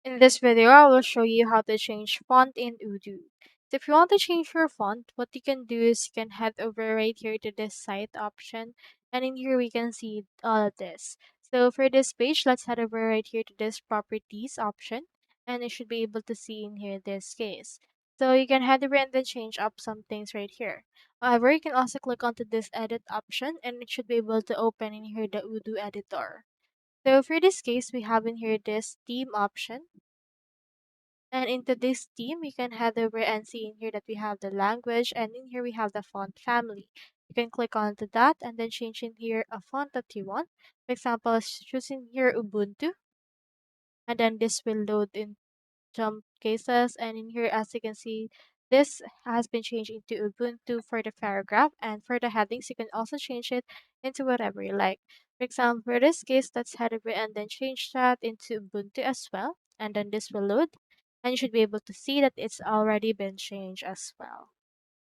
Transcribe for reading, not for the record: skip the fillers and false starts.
In this video, I will show you how to change font in Odoo. So if you want to change your font, what you can do is you can head over right here to this site option. And in here, we can see all of this. So for this page, let's head over right here to this properties option. And you should be able to see in here this case. So you can head over and then change up some things right here. However, you can also click onto this edit option and it should be able to open in here the Odoo editor. So for this case, we have in here this theme option. And into this theme, you can head over and see in here that we have the language and in here we have the font family. You can click onto that and then change in here a font that you want. For example, choosing here Ubuntu and then this will load in some cases and in here as you can see this has been changed into Ubuntu for the paragraph and for the headings you can also change it into whatever you like. For example, for this case, let's head over and then change that into Ubuntu as well and then this will load and you should be able to see that it's already been changed as well.